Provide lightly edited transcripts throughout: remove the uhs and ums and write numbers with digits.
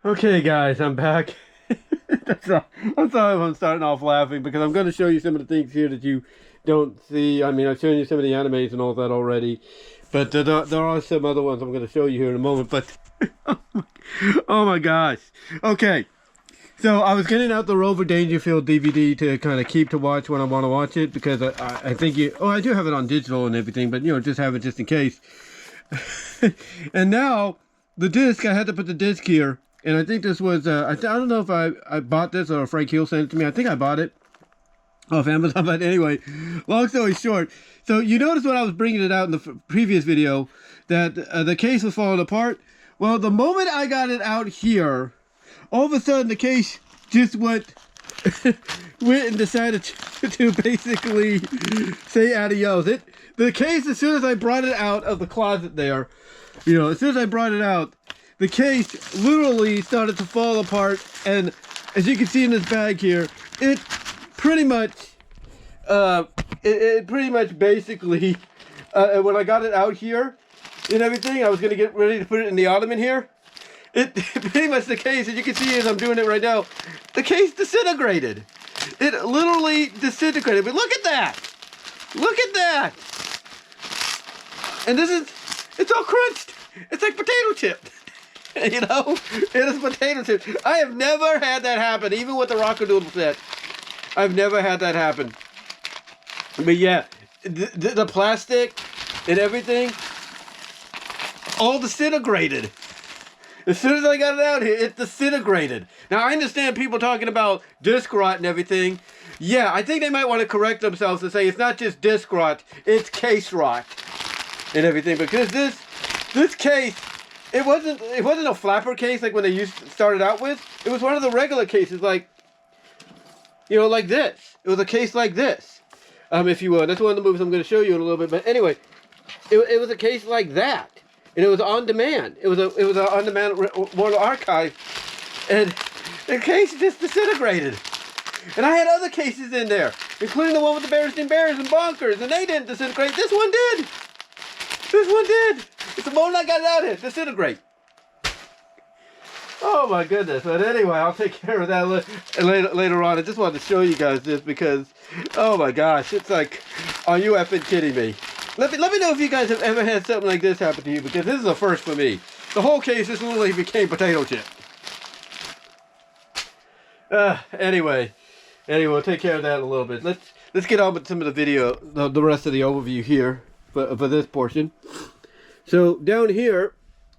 Okay, guys, I'm back. I'm sorry if I'm starting off laughing because I'm going to show you some of the things here that you don't see. I mean, I've shown you some of the animes and all that already, but there are some other ones I'm going to show you here in a moment. But oh my gosh. Okay, so I was getting out the Rover Dangerfield DVD to kind of keep to watch when I want to watch it because I think you. Oh, I do have it on digital and everything, but just have it just in case. And now the disc, I had to put the disc here. And I think this was, I don't know if I bought this or Frank Hill sent it to me. I think I bought it off Amazon. But anyway, long story short. So you notice when I was bringing it out in the previous video that the case was falling apart. Well, the moment I got it out here, all of a sudden the case just went and decided to basically say adios. The case, as soon as I brought it out of the closet there, as soon as I brought it out, the case literally started to fall apart, and as you can see in this bag here, it pretty much basically when I got it out here and everything, I was gonna get ready to put it in the Ottomon here. It pretty much, the case, as you can see as I'm doing it right now, the case disintegrated. It literally disintegrated. But look at that! Look at that! And it's all crunched. It's like potato chip. It is potato chip. I have never had that happen, even with the Rockadoodle set. I've never had that happen. But yeah, the plastic and everything all disintegrated. As soon as I got it out here, it disintegrated. Now, I understand people talking about disc rot and everything. Yeah, I think they might want to correct themselves and say it's not just disc rot, it's case rot and everything. Because this case, it wasn't a flapper case like when they started out with. It was one of the regular cases, like this. It was a case like this, if you will. That's one of the movies I'm going to show you in a little bit. But anyway, it was a case like that. And it was on demand. It was an on demand Warner archive, and the case just disintegrated. And I had other cases in there, including the one with the Bears and Bonkers, and they didn't disintegrate. This one did. This one did. It's the moment I got it out here, disintegrate. Oh my goodness. But anyway, I'll take care of that later on. I just wanted to show you guys this because, oh my gosh, it's like, are you effing kidding me? Let me know if you guys have ever had something like this happen to you, because this is a first for me. The whole case just literally became potato chip. Anyway, we'll take care of that in a little bit. Let's get on with some of the video, the rest of the overview here for this portion. So down here,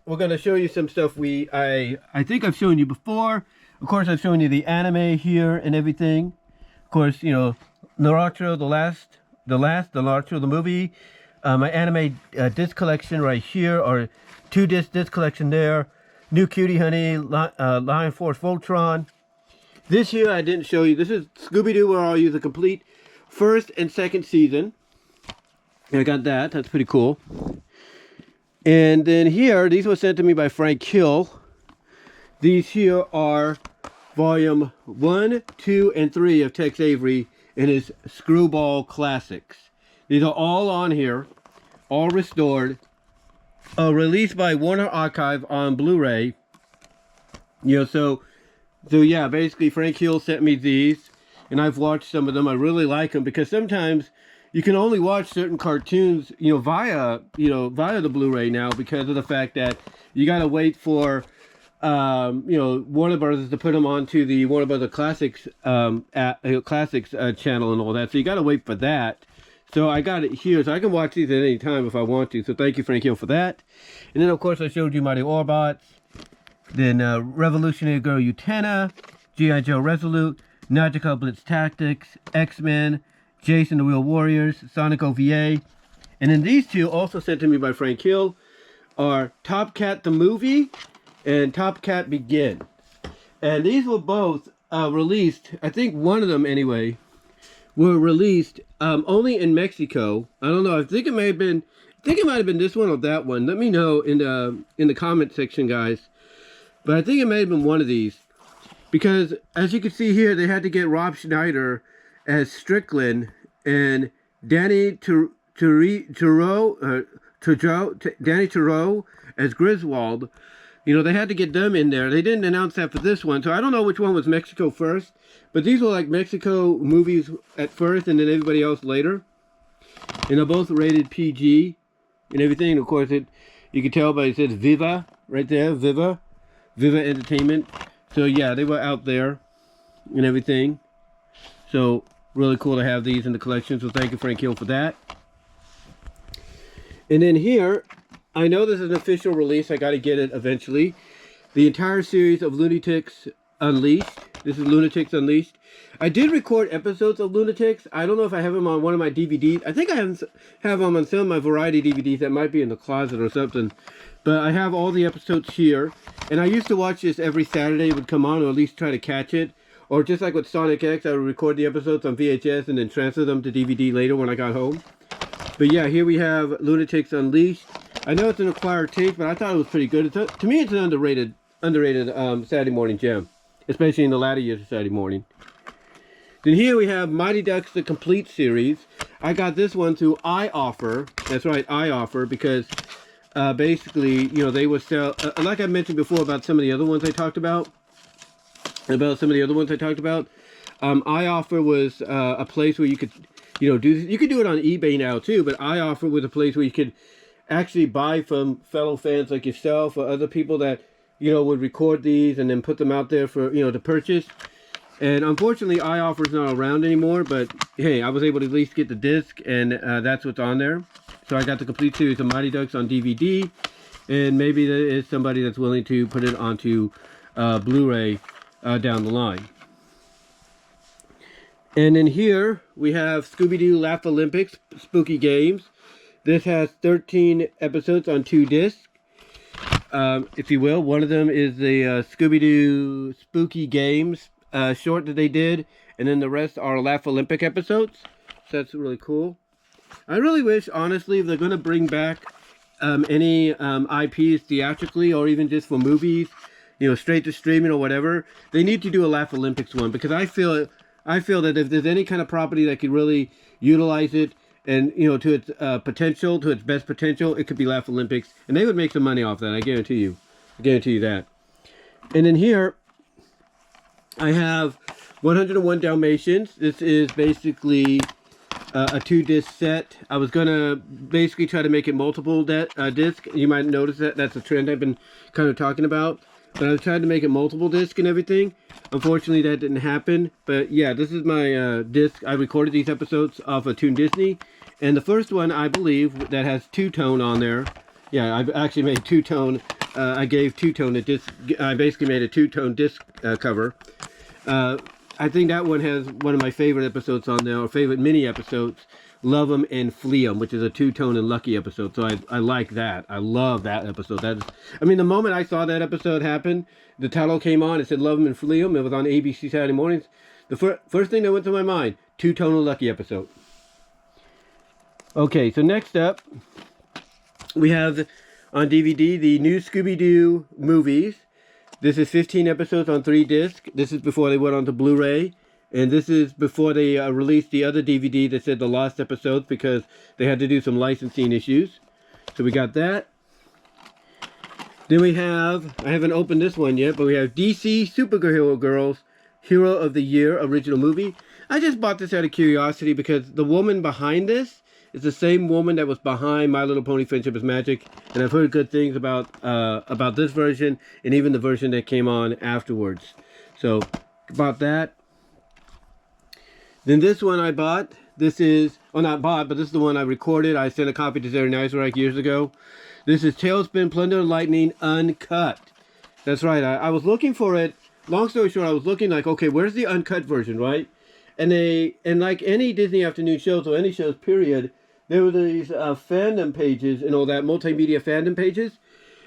we're going to show you some stuff I think I've shown you before. Of course, I've shown you the anime here and everything. Of course, Naruto, the Naruto, the movie. My anime disc collection right here, or 2-disc disc collection there. New Cutie Honey, Lion Force Voltron. This here I didn't show you. This is Scooby-Doo Where Are You, the complete first and second season. I got that. That's pretty cool. And then here, these were sent to me by Frank Hill. These here are volume 1, 2, and 3 of Tex Avery in his Screwball Classics. These are all on here, all restored, released by Warner Archive on Blu-ray. So yeah, basically Frank Hill sent me these, and I've watched some of them. I really like them because sometimes you can only watch certain cartoons, via the Blu-ray now, because of the fact that you gotta wait for Warner Brothers to put them onto the Warner Brothers Classics Classics channel and all that. So you gotta wait for that. So I got it here, so I can watch these at any time if I want to. So thank you, Frank Hill, for that. And then, of course, I showed you Mighty Orbots. Then Revolutionary Girl Utena, G.I. Joe Resolute, Nautical Blitz Tactics, X-Men, Jason the Real Warriors, Sonic OVA. And then these two, also sent to me by Frank Hill, are Top Cat the Movie and Top Cat Begin. And these were both released, I think one of them anyway, were released only in Mexico. I don't know. I think it might have been this one or that one. Let me know in the comment section, guys. But I think it may have been one of these, because as you can see here, they had to get Rob Schneider as Strickland and Danny Turturro as Griswold, You know, they had to get them in there. They didn't announce that for this one, so I don't know which one was Mexico first. But these were like Mexico movies at first and then everybody else later. And they're both rated PG and everything. And of course, you can tell by it says Viva right there, Viva Entertainment. So yeah, they were out there and everything. So really cool to have these in the collection. So thank you, Frank Hill, for that. And then here, I know this is an official release. I got to get it eventually. The entire series of Lunatics Unleashed. This is Lunatics Unleashed. I did record episodes of Lunatics. I don't know if I have them on one of my DVDs. I think I have them on some of my variety DVDs that might be in the closet or something. But I have all the episodes here. And I used to watch this every Saturday. It would come on, or at least try to catch it. Or just like with Sonic X, I would record the episodes on VHS and then transfer them to DVD later when I got home. But yeah, here we have Lunatics Unleashed. I know it's an acquired taste, but I thought it was pretty good. To me, it's an underrated Saturday morning gem, especially in the latter years of Saturday morning. Then here we have Mighty Ducks The Complete Series. I got this one through iOffer. That's right, iOffer, because basically, you know, they would sell, like I mentioned before about some of the other ones I talked about. iOffer was a place where you could, you know, you could do it on eBay now too, but iOffer was a place where you could actually buy from fellow fans like yourself or other people that, you know, would record these and then put them out there for, you know, to purchase. And unfortunately, iOffer is not around anymore, but hey, I was able to at least get the disc, and that's what's on there. So I got the complete series of Mighty Ducks on DVD, and maybe there is somebody that's willing to put it onto Blu-ray down the line. And then here we have Scooby-Doo Laugh Olympics Spooky Games. This has 13 episodes on 2 discs, if you will. One of them is the Scooby-Doo Spooky Games short that they did, and then the rest are Laugh Olympic episodes. So that's really cool. I really wish, honestly, if they're going to bring back any IPs theatrically or even just for movies, you know, straight to streaming or whatever, they need to do a Laugh Olympics one, because I feel that if there's any kind of property that could really utilize it and, you know, to its potential, to its best potential, it could be Laugh Olympics, and they would make some money off that. I guarantee you that. And then here I have 101 Dalmatians. This is basically a 2-disc set. I was gonna basically try to make it multiple disc. You might notice that that's a trend I've been kind of talking about. But I was trying to make it multiple disc and everything. Unfortunately, that didn't happen. But yeah, this is my disc. I recorded these episodes off of Toon Disney. And the first one, I believe, that has two-tone on there. Yeah, I've actually made two-tone. I gave two-tone a disc. I basically made a two-tone disc cover. I think that one has one of my favorite episodes on there, or favorite mini episodes, Love 'Em and Flee 'Em, which is a two-tone and lucky episode. So I like that. I love that episode. I mean, the moment I saw that episode happen, the title came on, it said Love 'Em and Flee 'Em. It was on ABC Saturday mornings. The first thing that went to my mind, two-tone and lucky episode. Okay, so next up, we have on DVD the new Scooby-Doo movies. This is 15 episodes on 3 discs. This is before they went on to Blu-ray. And this is before they released the other DVD that said the lost episodes, because they had to do some licensing issues. So we got that. Then we have, I haven't opened this one yet, but we have DC Superhero Girls Hero of the Year original movie. I just bought this out of curiosity because the woman behind this is the same woman that was behind My Little Pony Friendship is Magic. And I've heard good things about this version and even the version that came on afterwards. So, bought that. Then this one I bought. This is, well, not bought, but this is the one I recorded. I sent a copy to zaranyzerak years ago. This is Tailspin Plunder and Lightning Uncut. That's right. I was looking for it. Long story short, I was looking like, okay, where's the uncut version, right? And like any Disney afternoon shows or any shows, period, there were these fandom pages and all that, multimedia fandom pages.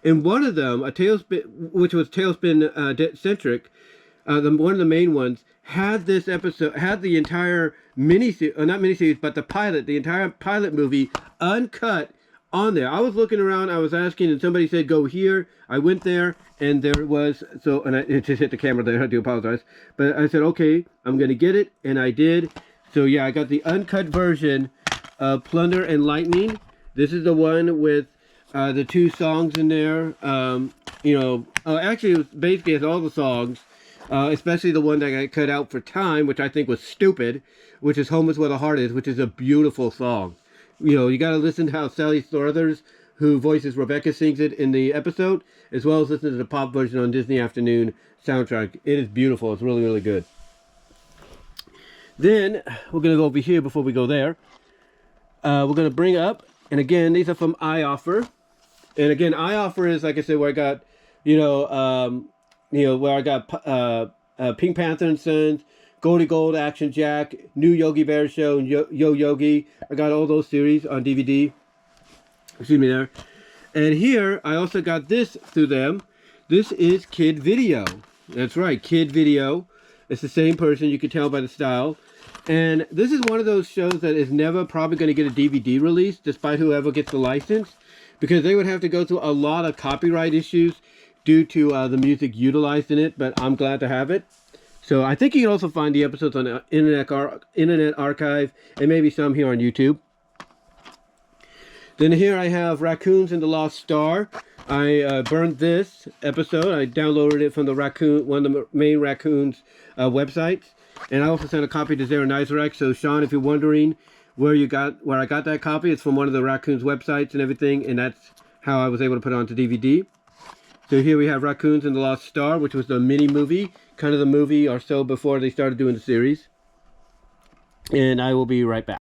And one of them, a Tailspin, which was Tailspin centric, one of the main ones, had this episode, had the entire miniseries, not miniseries, but the entire pilot movie uncut on there. I was looking around, I was asking, and somebody said, go here. I went there, and there was, so, and it just hit the camera there, I do apologize. But I said, okay, I'm going to get it, and I did. So yeah, I got the uncut version of Plunder and Lightning. This is the one with the 2 songs in there. you know, actually, it was basically it's all the songs, especially the one that got cut out for time, which I think was stupid, which is "Home Is Where the Heart Is," which is a beautiful song. You know, you got to listen to how Sally Struthers, who voices Rebecca, sings it in the episode, as well as listen to the pop version on Disney Afternoon soundtrack. It is beautiful. It's really, really good. Then, we're going to go over here before we go there. We're going to bring up, and again, these are from iOffer. And again, iOffer is, like I said, where I got, where I got Pink Panther and Sons, Goldie Gold, Action Jack, New Yogi Bear Show, and Yo Yogi. I got all those series on DVD. Excuse me there. And here, I also got this through them. This is Kid Video. That's right, Kid Video. It's the same person, you can tell by the style. And this is one of those shows that is never probably going to get a DVD release, despite whoever gets the license, because they would have to go through a lot of copyright issues due to the music utilized in it, but I'm glad to have it. So I think you can also find the episodes on the Internet Archive, and maybe some here on YouTube. Then here I have Raccoons and the Lost Star. I burned this episode. I downloaded it from the one of the main Raccoons websites. And I also sent a copy to Zaranyzerak. So Sean, if you're wondering where I got that copy, it's from one of the Raccoons websites and everything, and that's how I was able to put it onto DVD. So here we have Raccoons and the Lost Star, which was the mini movie, kind of the movie or so before they started doing the series. And I will be right back.